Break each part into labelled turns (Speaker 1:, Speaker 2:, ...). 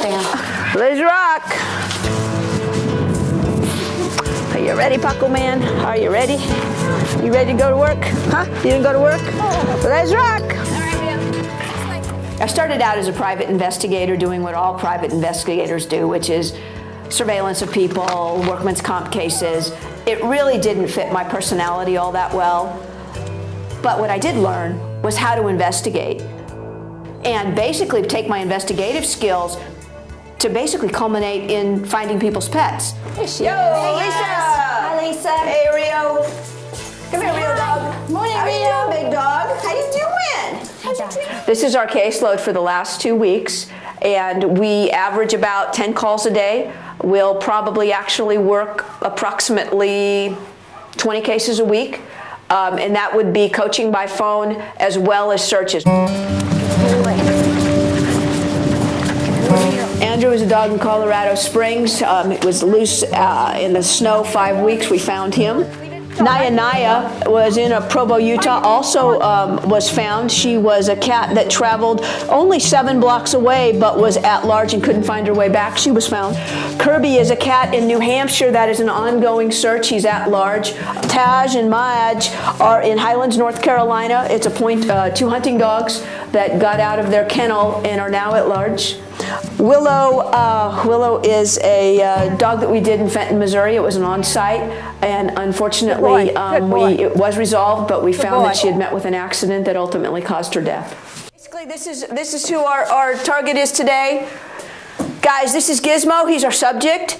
Speaker 1: down.
Speaker 2: Let's rock. Are you ready, Paco Man? Are you ready? You ready to go to work? Huh? You didn't go to work? Let's rock. I started out as a private investigator doing what all private investigators do, which is surveillance of people, workman's comp cases. It really didn't fit my personality all that well. But what I did learn was how to investigate and basically take my investigative skills to basically culminate in finding people's pets.
Speaker 1: There she
Speaker 2: Yo,
Speaker 1: is.
Speaker 2: Lisa!
Speaker 1: Hi, Lisa.
Speaker 2: Hey, Rio. Come here, Rio dog.
Speaker 1: Morning,
Speaker 2: How
Speaker 1: Rio.
Speaker 2: you doing, big dog? How you doing? This is our caseload for the last 2 weeks, and we average about 10 calls a day. We'll probably actually work approximately 20 cases a week, and that would be coaching by phone as well as searches. Andrew is a dog in Colorado Springs. It was loose in the snow 5 weeks. We found him. Naya was in Provo, Utah, also was found. She was a cat that traveled only 7 blocks away but was at large and couldn't find her way back. She was found. Kirby is a cat in New Hampshire that is an ongoing search. He's at large. Taj and Maj are in Highlands, North Carolina. It's two hunting dogs that got out of their kennel and are now at large. Willow is a dog that we did in Fenton, Missouri. It was an on-site, and unfortunately, it was resolved, but we found that she had met with an accident that ultimately caused her death. Basically, this is who our target is today. Guys, this is Gizmo. He's our subject.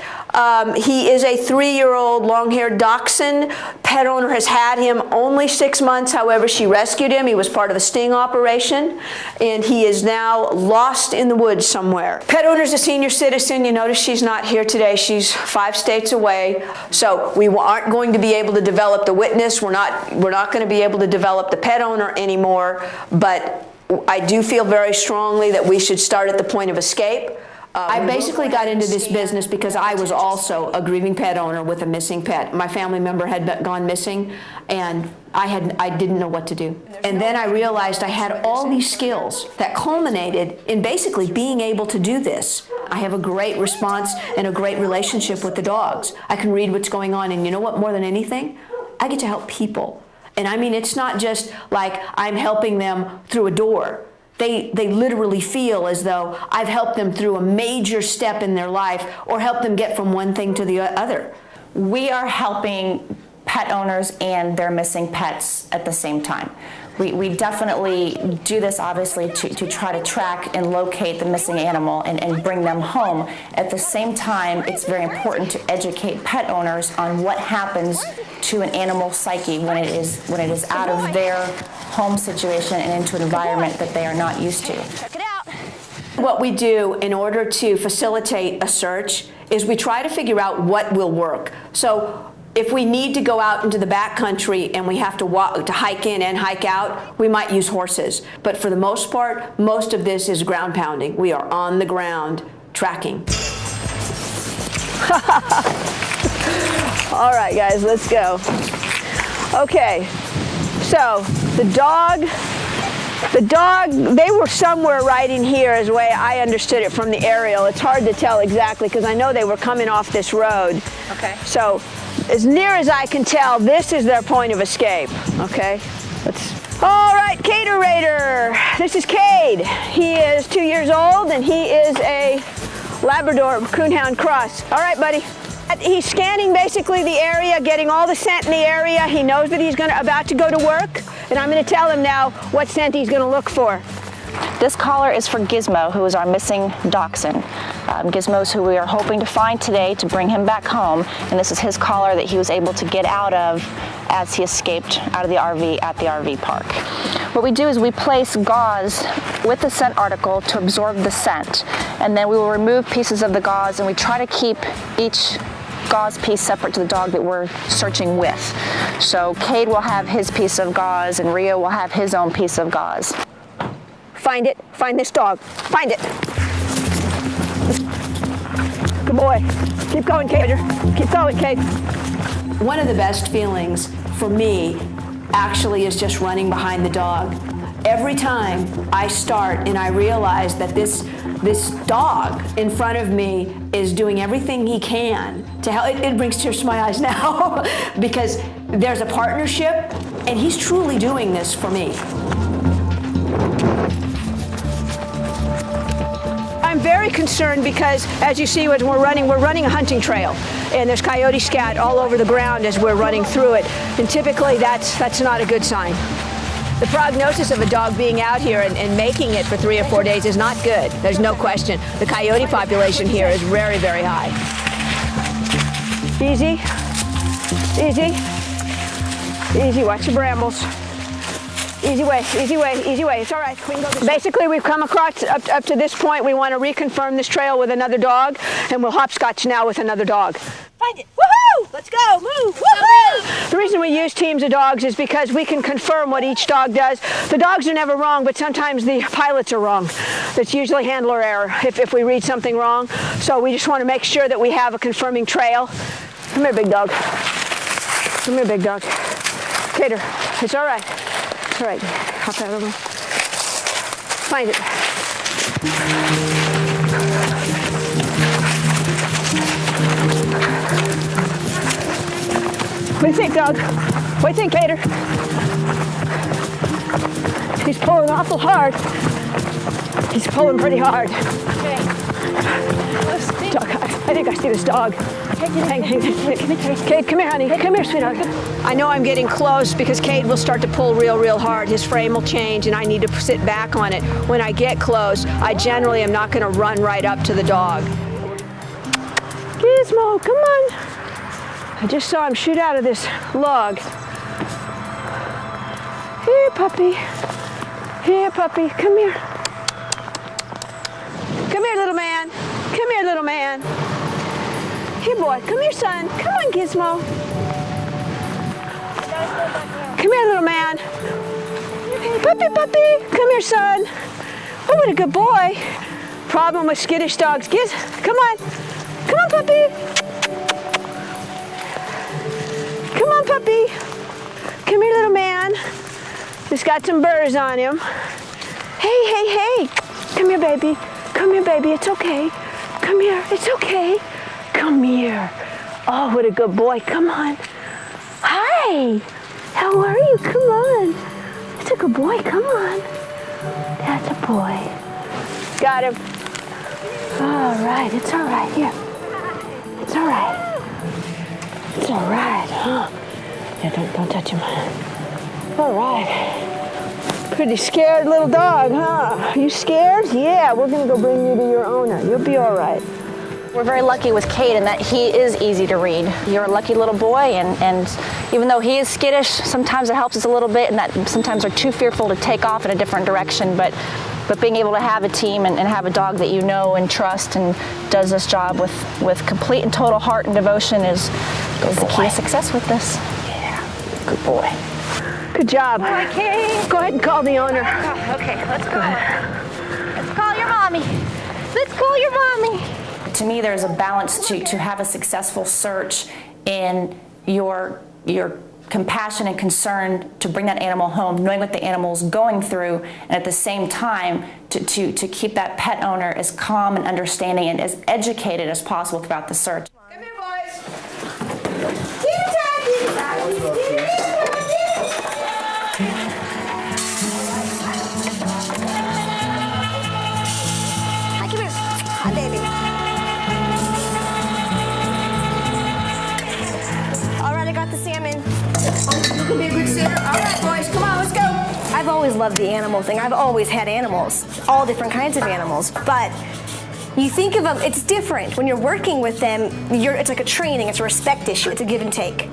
Speaker 2: He is a 3-year-old long-haired dachshund. Pet owner has had him only 6 months. However, she rescued him. He was part of a sting operation, and he is now lost in the woods somewhere. Pet owner's a senior citizen. You notice she's not here today. She's 5 states away. So we aren't going to be able to develop the witness. We're not going to be able to develop the pet owner anymore. But I do feel very strongly that we should start at the point of escape. I basically got into this business because I was also a grieving pet owner with a missing pet. My family member had gone missing, and I didn't know what to do. And then I realized I had all these skills that culminated in basically being able to do this. I have a great response and a great relationship with the dogs. I can read what's going on, and you know what, more than anything, I get to help people. And I mean, it's not just like I'm helping them through a door. They literally feel as though I've helped them through a major step in their life or helped them get from one thing to the other.
Speaker 3: We are helping pet owners and their missing pets at the same time. We definitely do this obviously to try to track and locate the missing animal and bring them home. At the same time, it's very important to educate pet owners on what happens to an animal's psyche when it is out of their home situation and into an environment that they are not used to.
Speaker 2: Check it out. What we do in order to facilitate a search is we try to figure out what will work. So if we need to go out into the backcountry and we have to walk, to hike in and hike out, we might use horses. But for the most part, most of this is ground pounding. We are on the ground tracking. All right, guys, let's go. Okay, so the dog, they were somewhere right in here is the way I understood it from the aerial. It's hard to tell exactly because I know they were coming off this road. Okay. So as near as I can tell, this is their point of escape. Okay, all right, Caterator. This is Cade. He is 2 years old and he is a Labrador Coonhound cross. All right, buddy. He's scanning basically the area, getting all the scent in the area. He knows that he's about to go to work, and I'm going to tell him now what scent he's going to look for.
Speaker 3: This collar is for Gizmo, who is our missing dachshund. Gizmo's who we are hoping to find today to bring him back home, and this is his collar that he was able to get out of as he escaped out of the RV at the RV park. What we do is we place gauze with the scent article to absorb the scent, and then we will remove pieces of the gauze, and we try to keep each gauze piece separate to the dog that we're searching with. So Cade will have his piece of gauze and Rio will have his own piece of gauze.
Speaker 2: Find it. Find this dog. Find it. Good boy. Keep going, Cade. Keep going, Cade. One of the best feelings for me actually is just running behind the dog Every time I start and I realize that this dog in front of me is doing everything he can to help, it brings tears to my eyes now because there's a partnership and he's truly doing this for me. I'm very concerned because, as you see, when we're running a hunting trail, and there's coyote scat all over the ground as we're running through it, and typically that's not a good sign. The prognosis of a dog being out here and making it for 3 or 4 days is not good. There's no question. The coyote population here is very, very high. Easy, easy, easy. Watch the brambles. Easy way, easy way, easy way. It's all right. We can go this way. Basically, we've come across up to this point. We want to reconfirm this trail with another dog, and we'll hopscotch now with another dog. Find it. Woohoo! Let's go. Move. Woohoo! The reason we use teams of dogs is because we can confirm what each dog does. The dogs are never wrong, but sometimes the pilots are wrong. That's usually handler error if we read something wrong. So we just want to make sure that we have a confirming trail. Come here, big dog. Come here, big dog. Cater. It's all right. It's all right. Hop out of the way. Find it. What do you think, dog? What do you think, Cater? He's pulling awful hard. He's pulling pretty hard. Okay. Dog, I think I see this dog. Hang. Cade, come here, honey. Come here, sweetheart. I know I'm getting close because Cade will start to pull real hard. His frame will change and I need to sit back on it. When I get close, I generally am not going to run right up to the dog. Gizmo, come on. I just saw him shoot out of this log. Here, puppy. Here, puppy. Come here. Come here, little man. Come here, little man. Here, boy. Come here, son. Come on, Gizmo. Come here, little man. Puppy, puppy. Come here, son. Oh, what a good boy. Problem with skittish dogs. Come on. Come on, puppy. Come on, puppy. Come here, little man. Just got some burrs on him. Hey. Come here, baby. Come here, baby. It's okay. Come here. It's okay. Come here. Oh, what a good boy. Come on. Hi. How are you? Come on. That's a good boy. Come on. That's a boy. Got him. All right. It's all right. Here. It's all right. It's all right, huh? Yeah, don't touch him. All right. Pretty scared little dog, huh? You scared? Yeah, we're gonna go bring you to your owner. You'll be all right.
Speaker 3: We're very lucky with Cade in that he is easy to read. You're a lucky little boy, and even though he is skittish, sometimes it helps us a little bit, and that sometimes are too fearful to take off in a different direction. But being able to have a team and have a dog that you know and trust and does this job with complete and total heart and devotion is the key to success with this.
Speaker 2: Yeah, good boy.
Speaker 3: Good job.
Speaker 2: All right, Cade. Go ahead and call the owner.
Speaker 3: Okay, let's go. Let's call your mommy. Let's call your mommy.
Speaker 1: To me, there's a balance to have a successful search in your compassion and concern to bring that animal home, knowing what the animal's going through, and at the same time to keep that pet owner as calm and understanding and as educated as possible throughout the search.
Speaker 2: Come here, boys. Kitty. Hi, come here. Hi, baby.
Speaker 4: All right, I got the salmon.
Speaker 2: You can be a good sitter. All right, boys, come on, let's go.
Speaker 4: I've always loved the animal thing. I've always had animals, all different kinds of animals. But you think of them, it's different. When you're working with them, it's like a training, it's a respect issue, it's a give and take.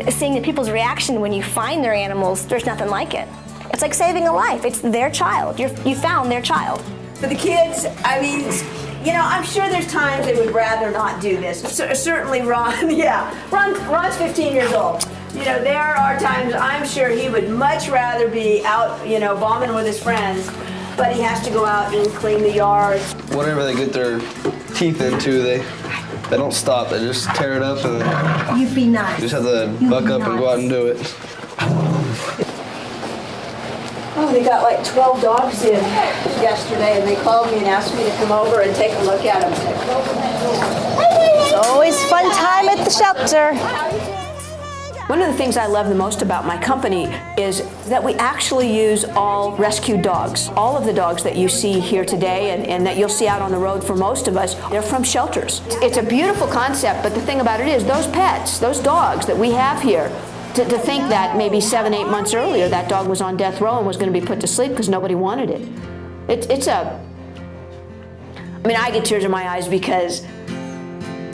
Speaker 4: Seeing the people's reaction when you find their animals, there's nothing like it. It's like saving a life. It's their child. You found their child.
Speaker 2: For the kids, I mean, you know, I'm sure there's times they would rather not do this. Certainly Ron, yeah. Ron's 15 years old. You know, there are times I'm sure he would much rather be out, you know, bombing with his friends, but he has to go out and clean the yard.
Speaker 5: Whatever they get their teeth into, they don't stop. They just tear it up and
Speaker 4: You be nice.
Speaker 5: just have to buck up and go out and do it.
Speaker 4: Oh,
Speaker 2: Oh, they got like 12 dogs in yesterday, and they called me and asked me to come over and take a look at them.
Speaker 4: It's always fun time at the shelter.
Speaker 2: One of the things I love the most about my company is that we actually use all rescued dogs. All of the dogs that you see here today and that you'll see out on the road for most of us, they're from shelters. It's a beautiful concept, but the thing about it is those pets, those dogs that we have here, to think that maybe 7, 8 months earlier that dog was on death row and was going to be put to sleep because nobody wanted it. I mean, I get tears in my eyes because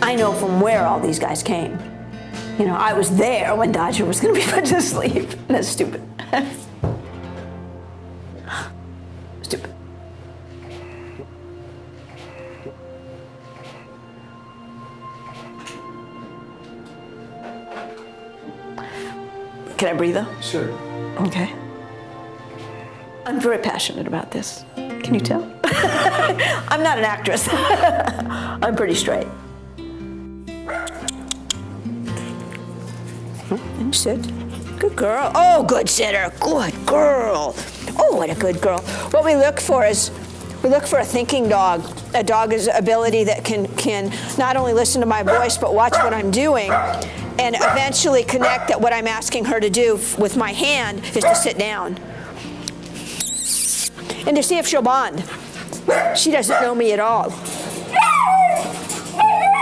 Speaker 2: I know from where all these guys came. You know, I was there when Dodger was going to be put to sleep. That's stupid. Stupid. Can I breathe though?
Speaker 5: Sure.
Speaker 2: Okay. I'm very passionate about this. Can you tell? I'm not an actress. I'm pretty straight. And sit. Good girl. Oh, good sitter. Good girl. Oh, what a good girl. What we look for is, we look for a thinking dog. A dog's ability that can not only listen to my voice, but watch what I'm doing and eventually connect that what I'm asking her to do with my hand is to sit down. And to see if she'll bond. She doesn't know me at all.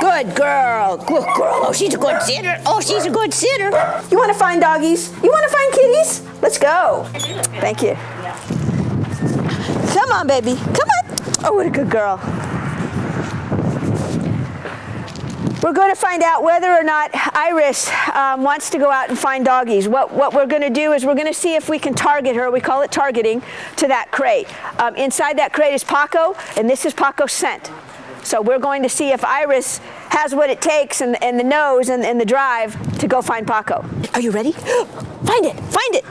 Speaker 2: Good girl. Good girl. Oh, she's a good sitter. Oh, she's a good sitter. You want to find doggies? You want to find kitties? Let's go. Thank you. Come on, baby. Come on. Oh, what a good girl. We're going to find out whether or not Iris wants to go out and find doggies. What we're going to do is we're going to see if we can target her, we call it targeting, to that crate. Inside that crate is Paco, and this is Paco's scent. So we're going to see if Iris has what it takes and the nose and the drive to go find Paco. Are you ready? Find it, find it.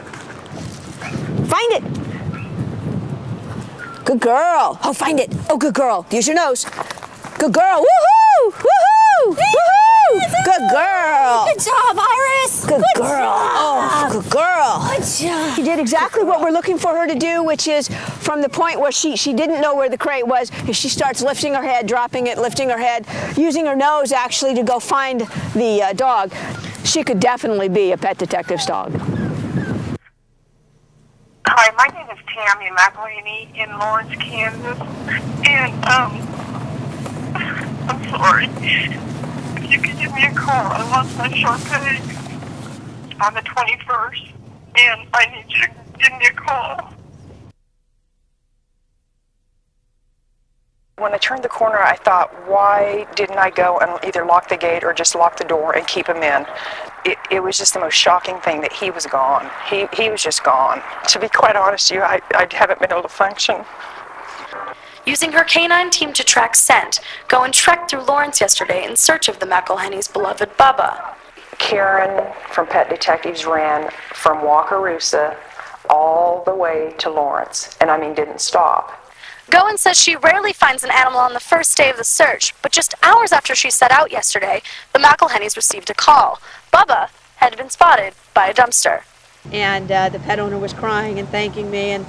Speaker 2: Find it. Good girl. Oh, find it. Oh, good girl. Use your nose. Good girl. Woohoo! Woohoo! Woohoo! Good girl.
Speaker 4: Good job, Iris.
Speaker 2: Good girl. Oh, good girl.
Speaker 4: Good job.
Speaker 2: She did exactly what we're looking for her to do, which is from the point where she didn't know where the crate was, she starts lifting her head, dropping it, lifting her head, using her nose actually to go find the dog. She could definitely be a pet detective's dog.
Speaker 6: Hi, my name is Tammy MABREY in Lawrence, Kansas, and I'm sorry. If you could give me a call, I lost my short pay on the 21st, and I need you to give me a call.
Speaker 7: When I turned the corner, I thought, why didn't I go and either lock the gate or just lock the door and keep him in? It was just the most shocking thing that he was gone. He was just gone. To be quite honest with you, I haven't been able to function.
Speaker 8: Using her canine team to track scent, GOIN trekked through Lawrence yesterday in search of the McElhenney's beloved Bubba.
Speaker 7: Karin from Pet Detectives ran from Wakarusa all the way to Lawrence, and I mean didn't stop.
Speaker 8: GOIN says she rarely finds an animal on the first day of the search, but just hours after she set out yesterday, the McElhenneys received a call. Bubba had been spotted by a dumpster.
Speaker 2: And the pet owner was crying and thanking me, and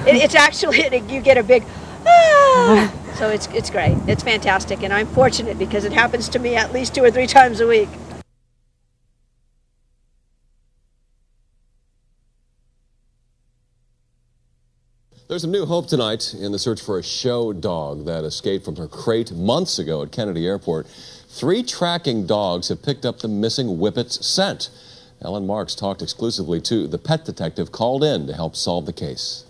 Speaker 2: it's actually, you get a big, ah! So it's great. It's fantastic, and I'm fortunate because it happens to me at least 2 or 3 times a week.
Speaker 9: There's some new hope tonight in the search for a show dog that escaped from her crate months ago at Kennedy Airport. 3 tracking dogs have picked up the missing Whippet's scent. Ellen Marks talked exclusively to the pet detective called in to help solve the case.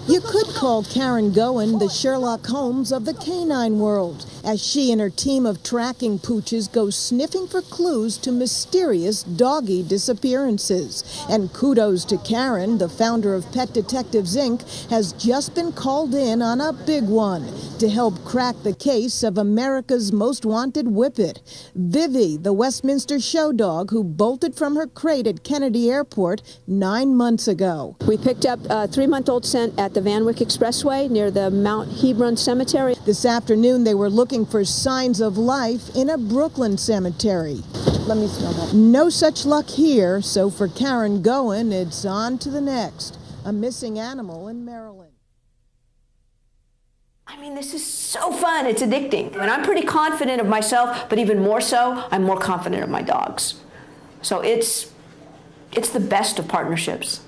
Speaker 10: You could call Karin GOIN the Sherlock Holmes of the canine world, as she and her team of tracking pooches go sniffing for clues to mysterious doggy disappearances. And kudos to Karin, the founder of Pet Detectives Inc., has just been called in on a big one to help crack the case of America's most wanted Whippet. Vivi, the Westminster show dog who bolted from her crate at Kennedy Airport 9 months ago.
Speaker 2: We picked up a 3-month-old scent at the Van Wyck Expressway near the Mount Hebron Cemetery.
Speaker 10: This afternoon, they were looking for signs of life in a Brooklyn cemetery. Let me smell that. No such luck here, so for Karin Goin, it's on to the next. A missing animal in Maryland.
Speaker 2: I mean, this is so fun. It's addicting. And I'm pretty confident of myself, but even more so, I'm more confident of my dogs. So it's the best of partnerships.